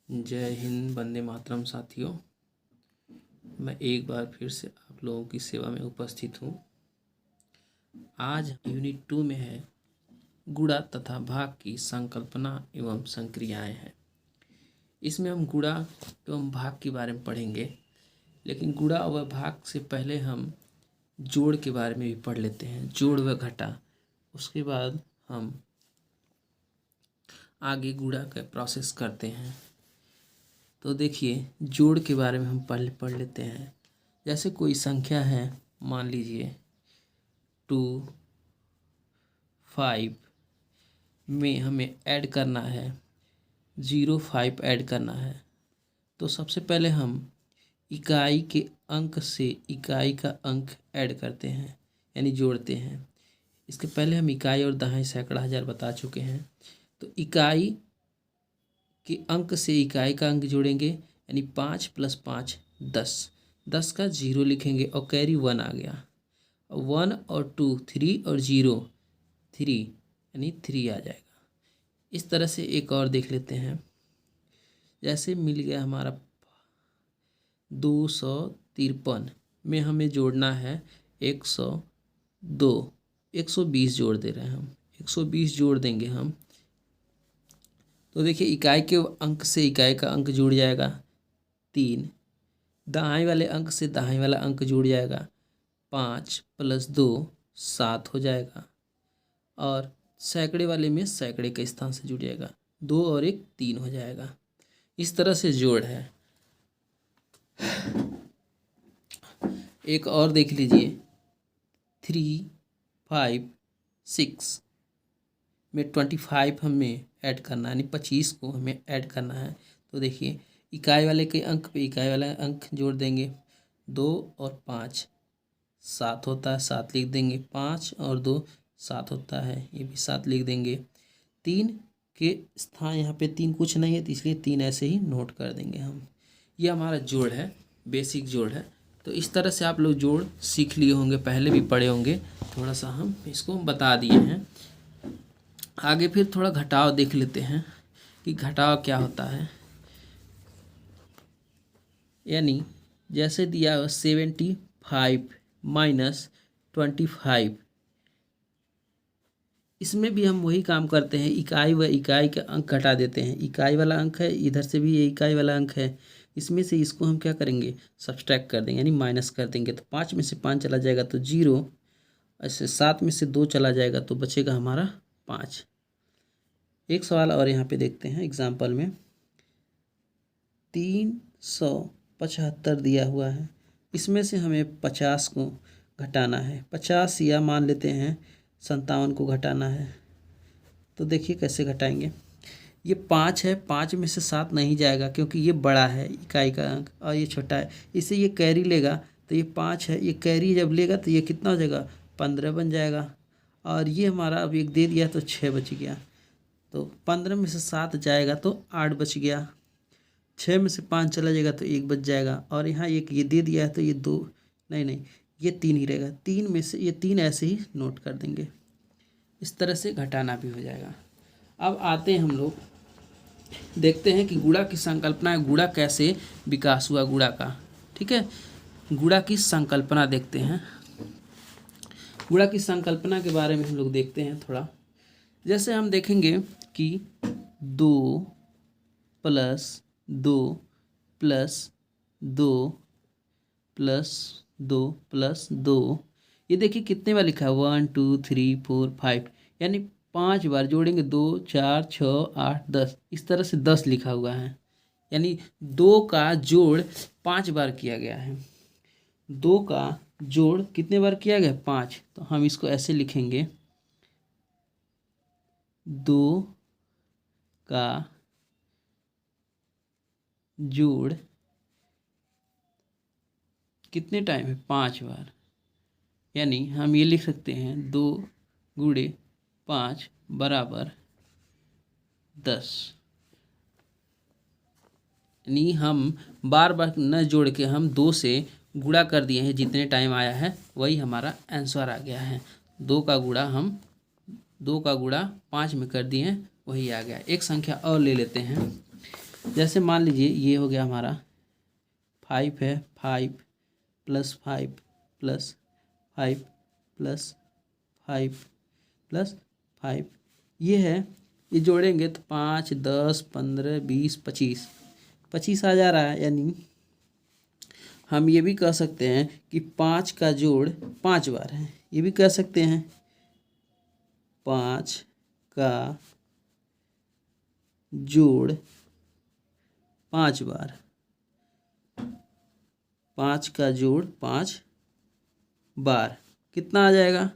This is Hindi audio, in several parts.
जय हिंद, वंदे मातरम साथियों। मैं एक बार फिर से आप लोगों की सेवा में उपस्थित हूँ। आज यूनिट 2 में है गुणा तथा भाग की संकल्पना एवं संक्रियाएं हैं। इसमें हम गुणा एवं भाग के बारे में पढ़ेंगे, लेकिन गुणा व भाग से पहले हम जोड़ के बारे में भी पढ़ लेते हैं, जोड़ व घटा। उसके बाद हम आगे गुणा का प्रोसेस करते हैं। तो देखिए, जोड़ के बारे में हम पढ़ लेते हैं। जैसे कोई संख्या है, मान लीजिए 2, 5 में हमें ऐड करना है 0, 5 ऐड करना है। तो सबसे पहले हम इकाई के अंक से इकाई का अंक ऐड करते हैं, यानी जोड़ते हैं। इसके पहले हम इकाई और दहाई सैकड़ा हजार बता चुके हैं। तो इकाई के अंक से इकाई का अंक जोड़ेंगे, यानी 5 + 5 10। 10 का 0 लिखेंगे और कैरी 1 आ गया। 1 और 2 3 और 0 3, यानी 3 आ जाएगा। इस तरह से एक और देख लेते हैं। जैसे मिल गया हमारा 253 में हमें जोड़ना है 102, 120 जोड़ दे रहे हैं हम, 120 जोड़ देंगे हम। तो देखिए, इकाई के अंक से इकाई का अंक जुड़ जाएगा 3, दहाई वाले अंक से दहाई वाला अंक जुड़ जाएगा 5 + 2 7 हो जाएगा, और सैकड़े वाले में सैकड़े के स्थान से जुड़ जाएगा 2 और 1 3 हो जाएगा। इस तरह से जोड़ है। एक और देख लीजिए, 3, 5, 6 में 25 हमें ऐड करना है, यानी 25 को हमें ऐड करना है। तो देखिए, इकाई वाले के अंक पे इकाई वाला अंक जोड़ देंगे। 2 और 5 7 होता है, 7 लिख देंगे। 5 और 2 7 होता है, ये भी 7 लिख देंगे। 3 के स्थान यहाँ पे 3 कुछ नहीं है, तो इसलिए 3 ऐसे ही नोट कर देंगे हम। ये हमारा जोड़ है, बेसिक जोड़ है। तो इस तरह से आप लोग जोड़ सीख लिए होंगे, पहले भी पढ़े होंगे, थोड़ा सा हम इसको बता दिए हैं। आगे फिर थोड़ा घटाव देख लेते हैं कि घटाव क्या होता है। यानी जैसे दिया 75 - 25, इसमें भी हम वही काम करते हैं, इकाई व इकाई के अंक घटा देते हैं। इकाई वाला अंक है, इधर से भी ये इकाई वाला अंक है, इसमें से इसको हम क्या करेंगे, सब्सट्रैक्ट कर देंगे, यानी माइनस कर देंगे। तो 5 में से 5 चला जाएगा तो 0, ऐसे 7 में से 2 चला जाएगा तो बचेगा हमारा 5। एक सवाल और यहाँ पे देखते हैं एग्जाम्पल में। 375 दिया हुआ है, इसमें से हमें 50 को घटाना है। 50 या मान लेते हैं 57 को घटाना है। तो देखिए कैसे घटाएंगे। ये 5 है, 5 में से 7 नहीं जाएगा क्योंकि ये बड़ा है इकाई का अंक और ये छोटा है, इससे ये कैरी लेगा। तो ये 5 है, ये कैरी जब लेगा तो ये कितना हो जाएगा, 15 बन जाएगा। और ये हमारा अब एक दे दिया तो 6 बच गया। तो 15 में से 7 जाएगा तो 8 बच गया। 6 में से 5 चला जाएगा तो 1 बच जाएगा। और यहाँ एक ये दे दिया है तो ये 2 नहीं, ये 3 ही रहेगा। 3 में से ये 3 ऐसे ही नोट कर देंगे। इस तरह से घटाना भी हो जाएगा। अब आते हैं हम लोग, देखते हैं कि गुणा की संकल्पना है, गुणा कैसे विकास हुआ गुणा का। ठीक है, गुणा की संकल्पना देखते हैं। गुणा की संकल्पना के बारे में हम लोग देखते हैं थोड़ा। जैसे हम देखेंगे कि 2 + 2 + 2 + 2 + 2, ये देखिए कितने बार लिखा है, 1 2 3 4 5, यानी 5 बार जोड़ेंगे। 2 4 6 8 10, इस तरह से 10 लिखा हुआ है, यानी 2 का जोड़ 5 बार किया गया है। 2 का जोड़ कितने बार किया गया, 5। तो हम इसको ऐसे लिखेंगे, 2 का जोड़ कितने टाइम है, 5 बार। यानी हम ये लिख सकते हैं 2 × 5 = 10। यानी हम बार बार न जोड़ के हम 2 से गुणा कर दिए हैं, जितने टाइम आया है वही हमारा आंसर आ गया है। 2 का गुणा 5 में कर दिए हैं, वही आ गया। एक संख्या और ले लेते हैं। जैसे मान लीजिए ये हो गया हमारा 5 है, 5 + 5 + 5 + 5 + 5 ये है। ये जोड़ेंगे तो 5, 10, 15, 20, 25 25 आ जा रहा है। यानी हम ये भी कह सकते हैं कि 5 का जोड़ 5 बार है। ये भी कह सकते हैं 5 का जोड़ 5 बार, 5 का जोड़ 5 बार कितना आ जाएगा।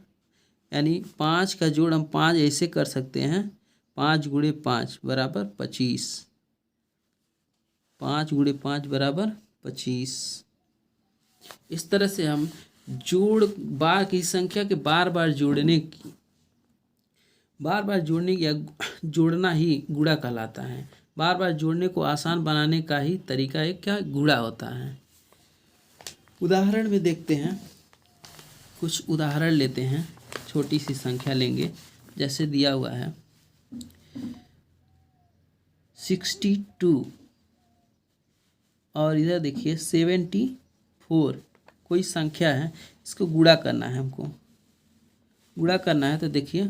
यानी 5 का जोड़ हम 5 ऐसे कर सकते हैं, 5 × 5 = 25, 5 × 5 = 25। इस तरह से हम जोड़ बार की संख्या के बार बार जोड़ने या जोड़ना ही गुणा कहलाता है। बार बार जोड़ने को आसान बनाने का ही तरीका एक क्या गुणा होता है। उदाहरण में देखते हैं, कुछ उदाहरण लेते हैं। छोटी सी संख्या लेंगे, जैसे दिया हुआ है 62 और इधर देखिए 74। कोई संख्या है, इसको गुणा करना है। हमको गुणा करना है तो देखिए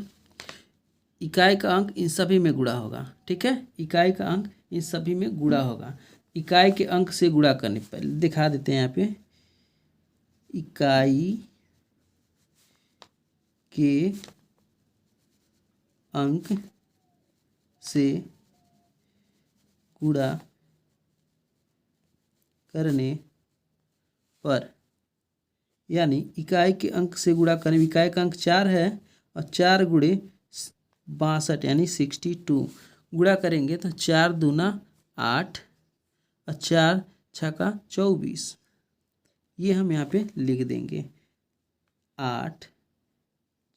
इकाई का अंक इन सभी में गुणा होगा। ठीक है, इकाई का अंक इन सभी में गुणा होगा। इकाई के अंक से गुणा करने, पहले दिखा देते हैं यहाँ पे, इकाई के अंक से गुणा करने पर, यानी इकाई के अंक से गुणा करने, इकाई का अंक 4 है और 4 × 62 यानी 62 गुणा करेंगे तो 4 दूना 8 और 4 छक्का 24। ये हम यहाँ पे लिख देंगे 8,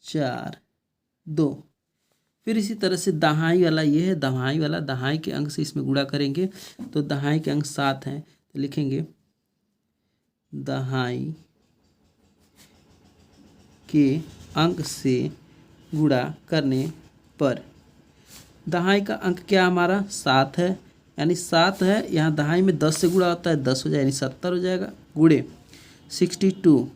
4, 2। फिर इसी तरह से दहाई वाला, ये है दहाई वाला, दहाई के अंक से इसमें गुणा करेंगे तो दहाई के अंक 7 हैं तो लिखेंगे दहाई के अंक से गुणा करने पर। दहाई का अंक क्या हमारा 7 है, यानी 7 है। यहाँ दहाई में 10 से गुणा होता है, 10 हो जाए यानी 70 हो जाएगा, गुणे 62।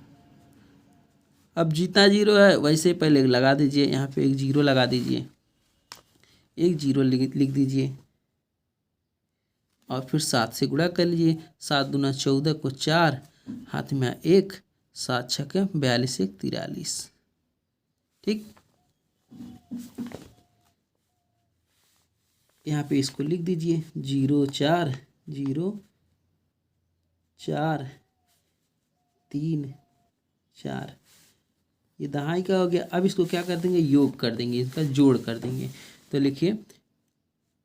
अब जितना जीरो है वैसे पहले लगा दीजिए, यहाँ पे एक जीरो लगा दीजिए, एक जीरो लिख दीजिए और फिर 7 से गुणा कर लीजिए। 7 दूना 14 को 4 हाथ में 1, 7 छक्के 42, 1 43। ठीक, यहाँ पे इसको लिख दीजिए 0 4 0 4 3 4। ये दहाई का हो गया। अब इसको क्या कर देंगे, योग कर देंगे, इसका जोड़ कर देंगे। तो लिखिए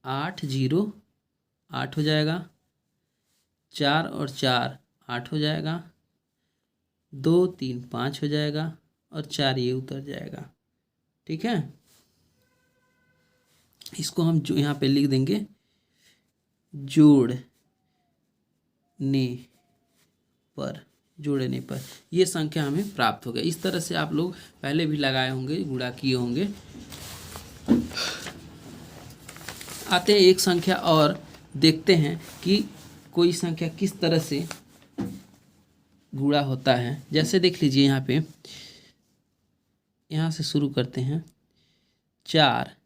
8 0 8 हो जाएगा, 4 और 4 8 हो जाएगा, 2 3 5 हो जाएगा और 4 ये उतर जाएगा। ठीक है, इसको हम जो यहाँ पे लिख देंगे जोड़ने पर ये संख्या हमें प्राप्त हो गया। इस तरह से आप लोग पहले भी लगाए होंगे, गुणा किए होंगे। आते हैं एक संख्या और देखते हैं कि कोई संख्या किस तरह से गुणा होता है। जैसे देख लीजिए यहाँ पे, यहाँ से शुरू करते हैं। 4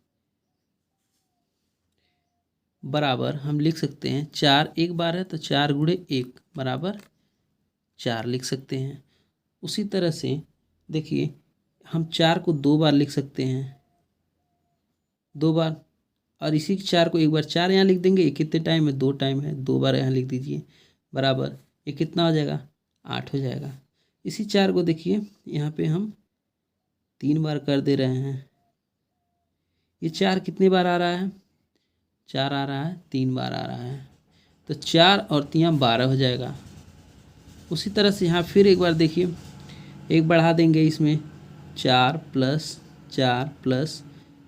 बराबर हम लिख सकते हैं, 4 एक बार है तो 4 × 1 = 4 लिख सकते हैं। उसी तरह से देखिए हम 4 को 2 बार लिख सकते हैं, 2 बार, और इसी 4 को एक बार 4 यहाँ लिख देंगे। ये कितने टाइम है, 2 टाइम है, 2 बार यहाँ लिख दीजिए, बराबर ये कितना हो जाएगा, 8 हो जाएगा। इसी 4 को देखिए यहाँ पे हम 3 बार कर दे रहे हैं। ये 4 कितनी बार आ रहा है, 4 आ रहा है, 3 बार आ रहा है, तो 4 और 3 12 हो जाएगा। उसी तरह से यहाँ फिर एक बार देखिए, एक बढ़ा देंगे इसमें, 4 + 4 +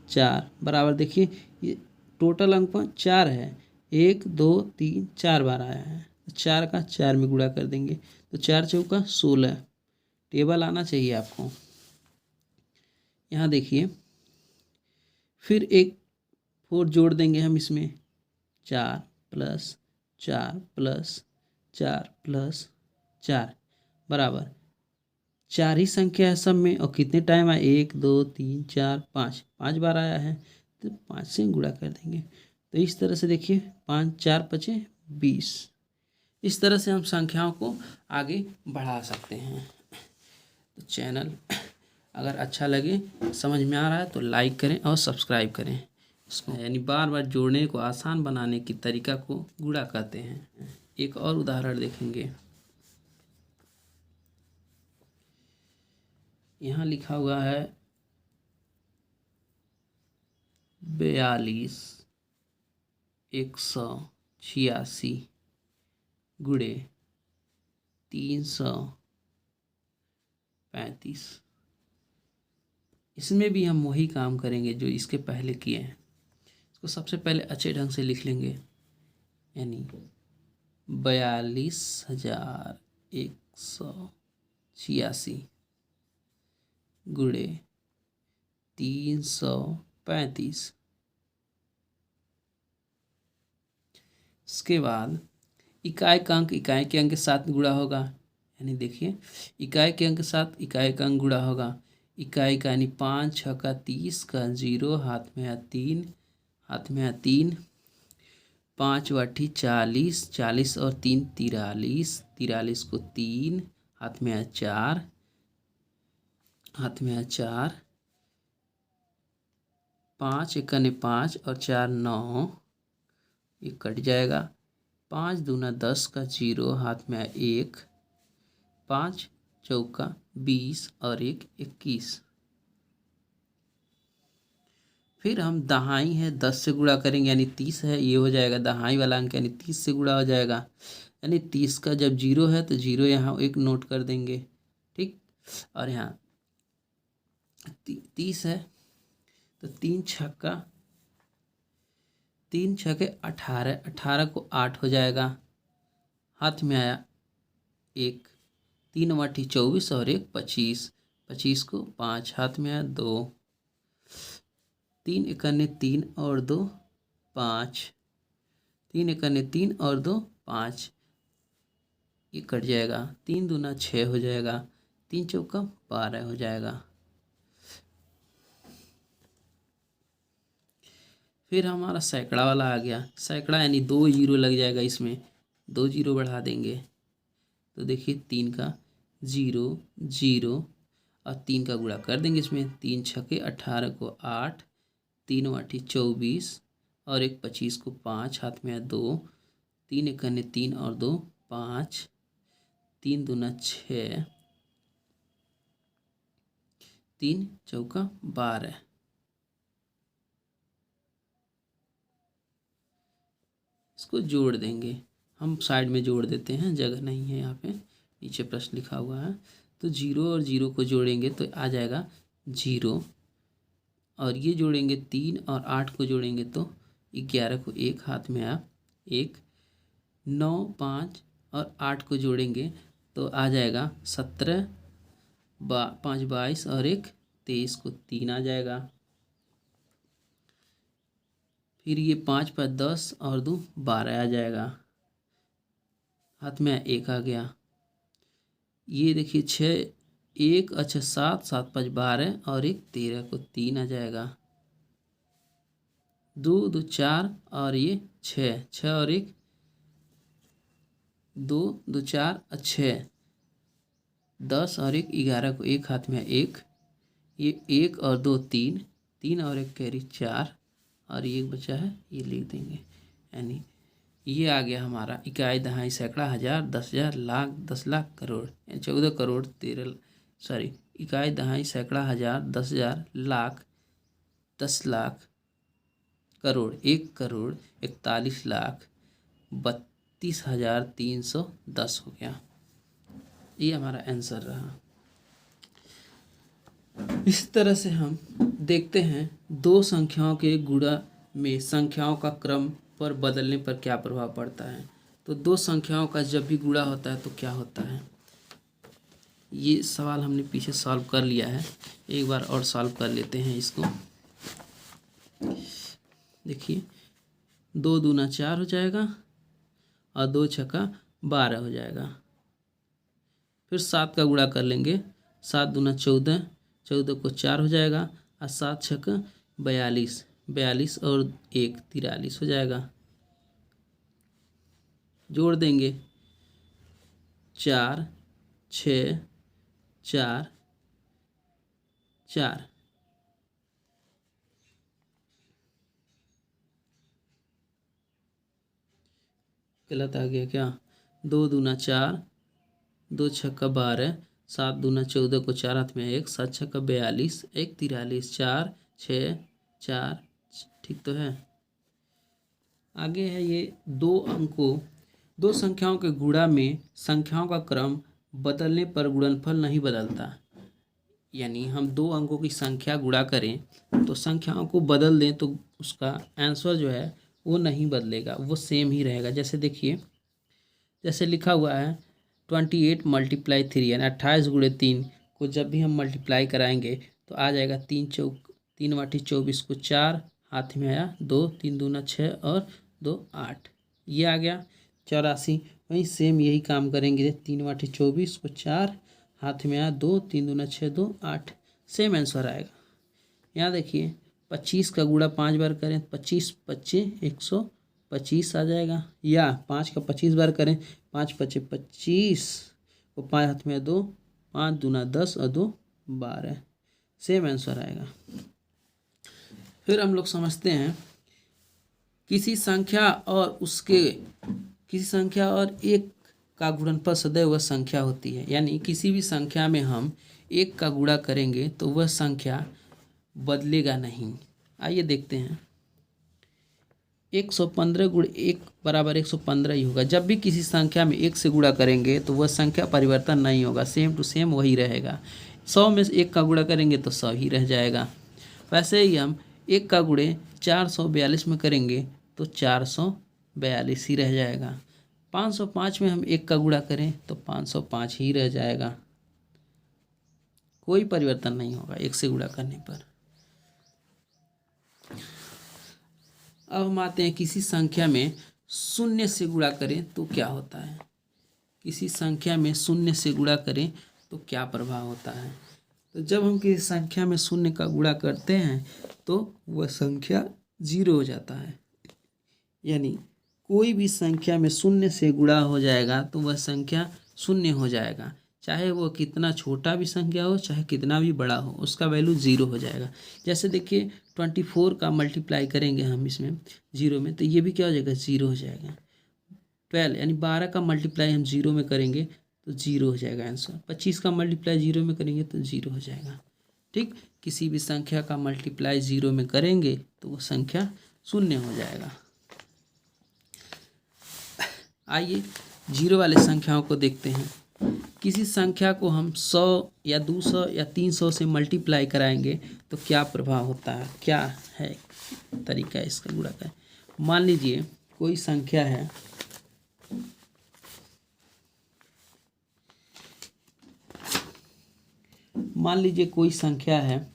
4 बराबर, देखिए ये टोटल अंक 4 है, 1 2 3 4 बार आया है। 4 का 4 में गुणा कर देंगे तो 4 चौका 16। टेबल आना चाहिए आपको। यहाँ देखिए फिर एक 4 जोड़ देंगे हम इसमें, 4 प्लस 4 प्लस 4 प्लस 4 बराबर 4 ही संख्या है सब में, और कितने टाइम आया, 1 2 3 4 5, 5 बार आया है, तो 5 से गुणा कर देंगे। तो इस तरह से देखिए 5 4 5 20। इस तरह से हम संख्याओं को आगे बढ़ा सकते हैं। तो चैनल अगर अच्छा लगे, समझ में आ रहा है तो लाइक करें और सब्सक्राइब करें। इसको यानी बार बार जोड़ने को आसान बनाने की तरीका को गुणा कहते हैं। एक और उदाहरण देखेंगे। यहाँ लिखा हुआ है 42 186 गुणे 335। इसमें भी हम वही काम करेंगे जो इसके पहले किए हैं। इसको सबसे पहले अच्छे ढंग से लिख लेंगे, यानी 42,186 गुणे 335। इसके बाद इकाई का अंक इकाई के अंक के साथ गुणा होगा, यानी देखिए इकाई के अंक के साथ इकाई का अंक गुणा होगा। इकाई का यानी 5 6 का 30 का 0 हाथ में है 3, हाथ में है 3, 5 वाठी 40, 40 और 3 43, 43 को 3 हाथ में है 4, हाथ में है 4, 5 एकने 5 और 4 9, ये कट जाएगा। 5 दूना 10 का 0 हाथ में है 1, 5 चौका 20 और 1 21। फिर हम दहाई है 10 से गुणा करेंगे, यानी 30 है, ये हो जाएगा दहाई वाला अंक, यानी 30 से गुणा हो जाएगा। यानी 30 का जब 0 है तो 0 यहाँ एक नोट कर देंगे, ठीक। और यहाँ 30 है तो 3 छक्का 3 छक्के 18, 18 को 8 हो जाएगा। हाथ में आया 1, 3 वाठी 24 और 1 25, 25 को 5 हाथ में आया 2, 3 एकने 3 और 2 5, 3 एकने 3 और 2 5, ये कट जाएगा। 3 दूना 6 हो जाएगा, 3 चौका 12 हो जाएगा। फिर हमारा सैकड़ा वाला आ गया। सैकड़ा यानी 2 जीरो लग जाएगा, इसमें 2 जीरो बढ़ा देंगे तो देखिए 3 का 0 0 और 3 का गुणा कर देंगे इसमें। 3 छक्के 18 को 8, 3 वाठी 24 और 1 25 को 5 हाथ में है 2, 3 एकने 3 और 2 5, 3 दूना 6, 3 चौका 12। इसको जोड़ देंगे, हम साइड में जोड़ देते हैं, जगह नहीं है यहाँ पे, नीचे प्रश्न लिखा हुआ है। तो 0 और 0 को जोड़ेंगे तो आ जाएगा 0, और ये जोड़ेंगे 3 और 8 को जोड़ेंगे तो 11 को 1 हाथ में आया 1, 9 5 और 8 को जोड़ेंगे तो आ जाएगा 17, 5 22 और 1 23 को 3 आ जाएगा। फिर ये 5 5 10 और 2 12 आ जाएगा, हाथ में 1 आ गया। ये देखिए 6 1 अच्छा 7 7 5 12 और 1 13 को 3 आ जाएगा। 2 2 4 और ये 6 6 और 1 2 2 4 और 6, 10 और 1 11 को 1 हाथ में 1, ये 1 और 2 3, 3 और 1 कैरी 4 और ये एक बचा है, ये लिख देंगे। यानी ये आ गया हमारा इकाई दहाई सैकड़ा हज़ार 10,000 लाख 10 लाख करोड़, 14 करोड़ 13 सॉरी इकाई दहाई सैकड़ा हज़ार 10,000 लाख 10 लाख करोड़ 1 करोड़ 41 लाख 32,310 हो गया। ये हमारा आंसर रहा। इस तरह से हम देखते हैं दो संख्याओं के गुणा में संख्याओं का क्रम पर बदलने पर क्या प्रभाव पड़ता है। तो दो संख्याओं का जब भी गुणा होता है तो क्या होता है, ये सवाल हमने पीछे सॉल्व कर लिया है, एक बार और सॉल्व कर लेते हैं इसको। देखिए 2 दूना 4 हो जाएगा और 2 छक्का 12 हो जाएगा। फिर 7 का गुणा कर लेंगे, 7 दूना 14, 14 को 4 हो जाएगा और 7 छक्का 42, 42 और 1 43 हो जाएगा। जोड़ देंगे 4 6 4 4, गलत आ गया क्या? 2 दूना 4, 2 छक्का 12, 7 दूना 14 को 4 हाथ में 1, 7 छक्का 42, 1 43, 4 6 4, ठीक तो है। आगे है ये दो संख्याओं के गुणा में संख्याओं का क्रम बदलने पर गुणनफल नहीं बदलता। यानी हम 2 अंकों की संख्या गुणा करें तो संख्याओं को बदल दें तो उसका आंसर जो है वो नहीं बदलेगा, वो सेम ही रहेगा। जैसे देखिए, जैसे लिखा हुआ है 28 × 3 यानी 28 × 3 को जब भी हम मल्टीप्लाई कराएंगे तो आ जाएगा 3 वाटी 24 को 4 हाथ में आया 2, 3 दूना 6 और 2 8, ये आ गया 84। वहीं सेम यही काम करेंगे, 3 वाटी 24 को 4 हाथ में आया 2, 3 दूना 6 2 8, सेम आंसर आएगा। यहाँ देखिए 25 का गुणा 5 बार करें, 25 25 125 आ जाएगा। या 5 का 25 बार करें, 5 25 25 को 5 हाथ में 2, 5 दूना 10 और 2 12, सेम आंसर आएगा। फिर हम लोग समझते हैं किसी संख्या और एक का गुणनफल सदैव वह संख्या होती है। यानी किसी भी संख्या में हम 1 का गुणा करेंगे तो वह संख्या बदलेगा नहीं। आइए देखते हैं, 115 × 1 = 115 ही होगा। जब भी किसी संख्या में 1 से गुणा करेंगे तो वह संख्या परिवर्तन नहीं होगा, सेम टू सेम वही रहेगा। 100 में से 1 का गुणा करेंगे तो 100 ही रह जाएगा। वैसे ही हम 1 का गुणे 442 में करेंगे तो 442 ही रह जाएगा। 505 में हम 1 का गुणा करें तो 505 ही रह जाएगा, कोई परिवर्तन नहीं होगा 1 से गुणा करने पर। अब हम आते हैं किसी संख्या में 0 से गुणा करें तो क्या होता है। किसी संख्या में 0 से गुणा करें तो क्या प्रभाव होता है। तो जब हम किसी संख्या में 0 का गुणा करते हैं तो वह संख्या 0 हो जाता है। यानी कोई भी संख्या में 0 से गुणा हो जाएगा तो वह संख्या 0 हो जाएगा, चाहे वो कितना छोटा भी संख्या हो चाहे कितना भी बड़ा हो, उसका वैल्यू 0 हो जाएगा। जैसे देखिए 24 का मल्टीप्लाई करेंगे हम इसमें 0 में तो ये भी क्या हो जाएगा, 0 हो जाएगा। 12 यानी 12 का मल्टीप्लाई हम 0 में करेंगे तो 0 हो जाएगा आंसर। 25 का मल्टीप्लाई 0 में करेंगे तो 0 हो जाएगा। ठीक, किसी भी संख्या का मल्टीप्लाई 0 में करेंगे तो वो संख्या 0 हो जाएगा। आइए 0 वाले संख्याओं को देखते हैं। किसी संख्या को हम 100 या 200 या 300 से मल्टीप्लाई कराएंगे तो क्या प्रभाव होता है, क्या है तरीका इसका गुणा का। मान लीजिए कोई संख्या है,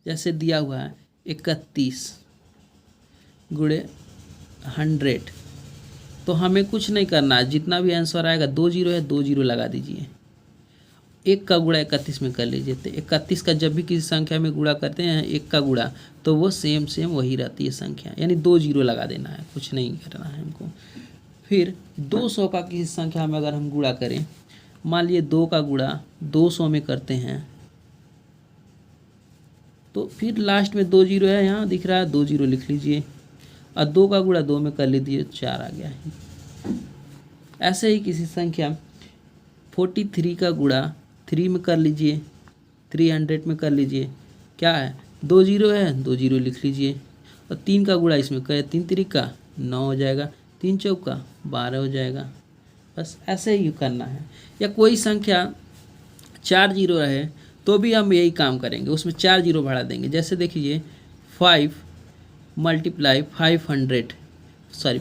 जैसे दिया हुआ है 31 × 100, तो हमें कुछ नहीं करना है, जितना भी आंसर आएगा 2 0 है 2 0 लगा दीजिए। 1 का गुणा 31 में कर लीजिए। तो 31 का जब भी किसी संख्या में गुणा करते हैं 1 का गुणा तो वो सेम वही रहती है संख्या, यानी 2 0 लगा देना है, कुछ नहीं करना है हमको। फिर 200 का किसी संख्या में अगर हम गुणा करें, मान लीजिए 2 का गुणा 200 में करते हैं तो फिर लास्ट में 2 0 है, यहाँ दिख रहा है 2 0 लिख लीजिए और 2 का गुणा 2 में कर लीजिए 4 आ गया है। ऐसे ही किसी संख्या 43 का गुणा 3 में कर लीजिए, 300 में कर लीजिए, क्या है 2 0 है 2 0 लिख लीजिए और 3 का गुणा इसमें करे 3 3 का 9 हो जाएगा, 3 4 का 12 हो जाएगा। बस ऐसे ही करना है। या कोई संख्या 4 0 रहे तो भी हम यही काम करेंगे, उसमें 4 0 बढ़ा देंगे। जैसे देखिए 5 ×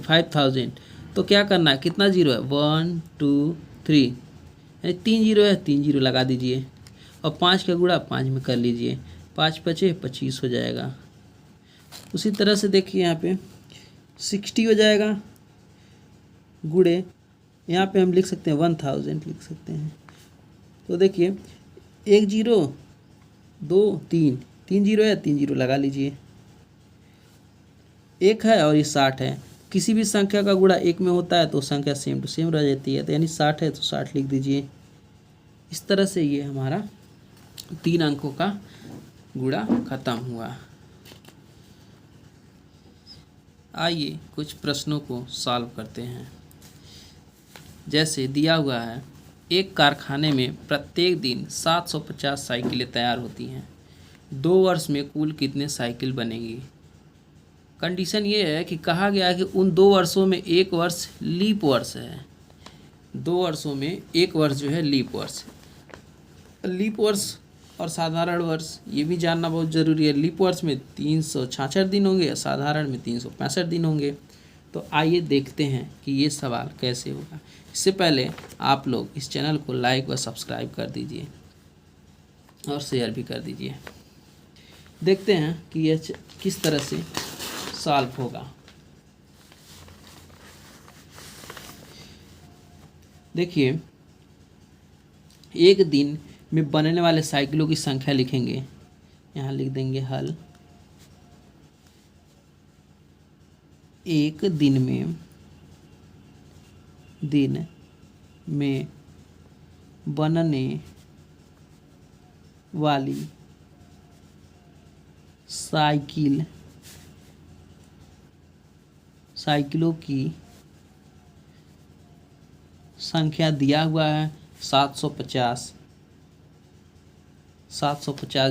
5000, तो क्या करना है, कितना 0 है 1 2 3, यानी 3 0 है 3 0 लगा दीजिए और 5 का गुणा 5 में कर लीजिए, 5 5 25 हो जाएगा। उसी तरह से देखिए यहाँ पे 60 हो जाएगा, गुणे यहाँ पे हम लिख सकते हैं 1000 लिख सकते हैं। तो देखिए 1 0 2 3, 3 जीरो है, 3 जीरो लगा लीजिए, 1 है और ये 60 है। किसी भी संख्या का गुणा 1 में होता है तो संख्या सेम टू सेम रह जाती है, तो यानी 60 है तो 60 लिख दीजिए। इस तरह से ये हमारा 3 अंकों का गुणा खत्म हुआ। आइए कुछ प्रश्नों को सॉल्व करते हैं। जैसे दिया हुआ है, एक कारखाने में प्रत्येक दिन 750 साइकिलें तैयार होती हैं, 2 वर्ष में कुल कितने साइकिल बनेगी। कंडीशन ये है कि कहा गया है कि उन 2 वर्षों में एक वर्ष लीप वर्ष है, 2 वर्षों में एक वर्ष जो है लीप वर्ष। लीप वर्ष और साधारण वर्ष ये भी जानना बहुत ज़रूरी है। लीप वर्ष में 366 दिन होंगे, साधारण में 365 दिन होंगे। तो आइए देखते हैं कि ये सवाल कैसे होगा। इससे पहले आप लोग इस चैनल को लाइक व सब्सक्राइब कर दीजिए और शेयर भी कर दीजिए। देखते हैं कि यह किस तरह से सॉल्व होगा। देखिए, एक दिन में बनने वाले साइकिलों की संख्या लिखेंगे। यहाँ लिख देंगे हल। एक दिन में बनने वाली साइकिलों की संख्या दिया हुआ है 750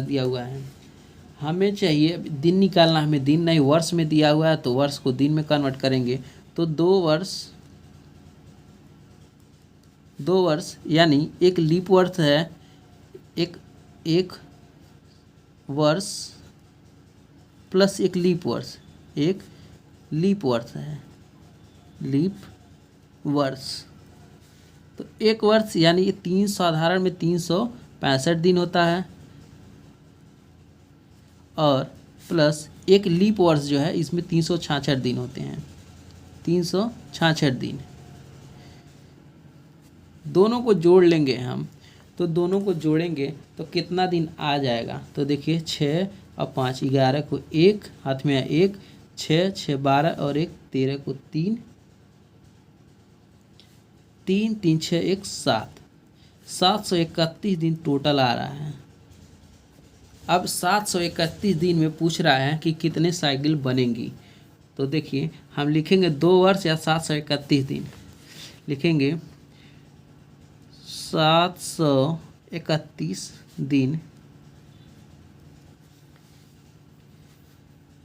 दिया हुआ है। हमें चाहिए दिन निकालना, हमें दिन नहीं वर्ष में दिया हुआ है, तो वर्ष को दिन में कन्वर्ट करेंगे। तो 2 वर्ष यानी एक लीप वर्ष है, एक वर्ष प्लस एक लीप वर्ष, एक लीप वर्ष है, लीप वर्ष। तो एक वर्ष यानी ये 3 साधारण में 365 दिन होता है, और प्लस एक लीप वर्ष जो है इसमें 366 दिन होते हैं, 366 दिन। दोनों को जोड़ लेंगे हम, तो दोनों को जोड़ेंगे तो कितना दिन आ जाएगा। तो देखिए 6 और 5 11 को 1 हाथ में है, 1 6 6 12 और 1 13 को 3 3 3 6 1 7 731 दिन टोटल आ रहा है। अब 731 दिन में पूछ रहा है कि कितने साइकिल बनेंगी। तो देखिए हम लिखेंगे 2 वर्ष या 731 दिन, लिखेंगे 731 दिन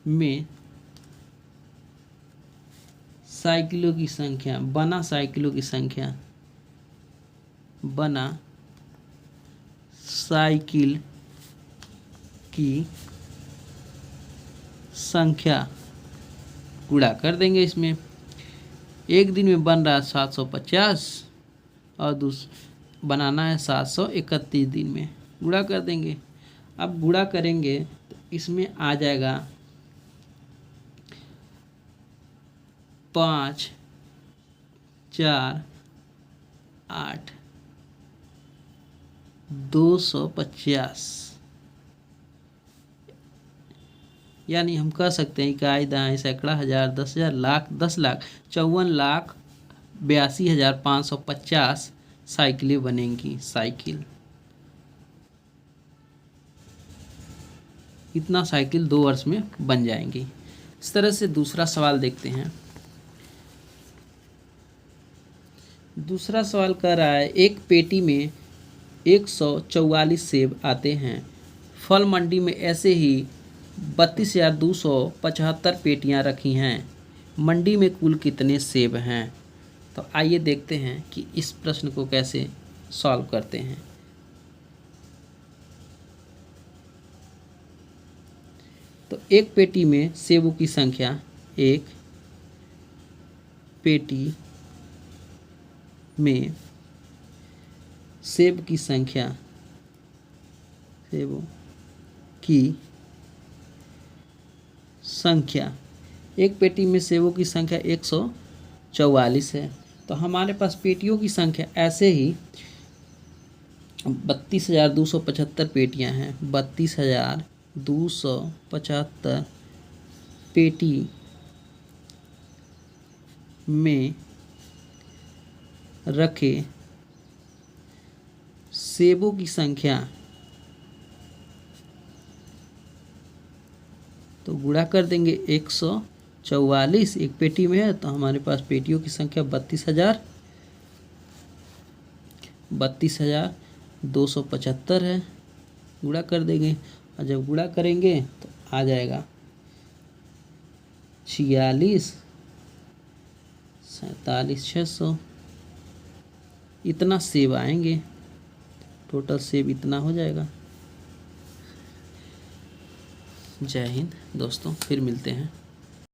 में साइकिलों की संख्या, बना साइकिलों की संख्या, बना साइकिल की संख्या गुणा कर देंगे। इसमें एक दिन में बन रहा है 750 और बनाना है 731 दिन में, गुणा कर देंगे। अब गुणा करेंगे तो इसमें आ जाएगा 5 4 8 250, यानी हम कह सकते हैं इकाई दहाई सैकड़ा हजार 10,000 लाख 10 लाख 54,82,550 साइकिलें बनेंगी। साइकिल इतना साइकिल 2 वर्ष में बन जाएंगी। इस तरह से दूसरा सवाल देखते हैं। दूसरा सवाल कह रहा है, एक पेटी में 144 सेब आते हैं। फल मंडी में ऐसे ही 32,275 पेटियां रखी हैं। मंडी में कुल कितने सेब हैं। तो आइए देखते हैं कि इस प्रश्न को कैसे सॉल्व करते हैं। तो एक पेटी में सेबों की संख्या, एक पेटी में सेब की संख्या, सेबों की संख्या एक पेटी में सेबों की संख्या 144 है। तो हमारे पास पेटियों की संख्या ऐसे ही 32,275 पेटियां हैं। 32,275 पेटी में रखे सेबों की संख्या, तो गुणा कर देंगे 144 एक पेटी में है, तो हमारे पास पेटियों की संख्या 32,275 है। गुणा कर देंगे और जब गुणा करेंगे तो आ जाएगा 46, 47,600 इतना सेब आएंगे। टोटल सेब इतना हो जाएगा। जय हिंद दोस्तों, फिर मिलते हैं।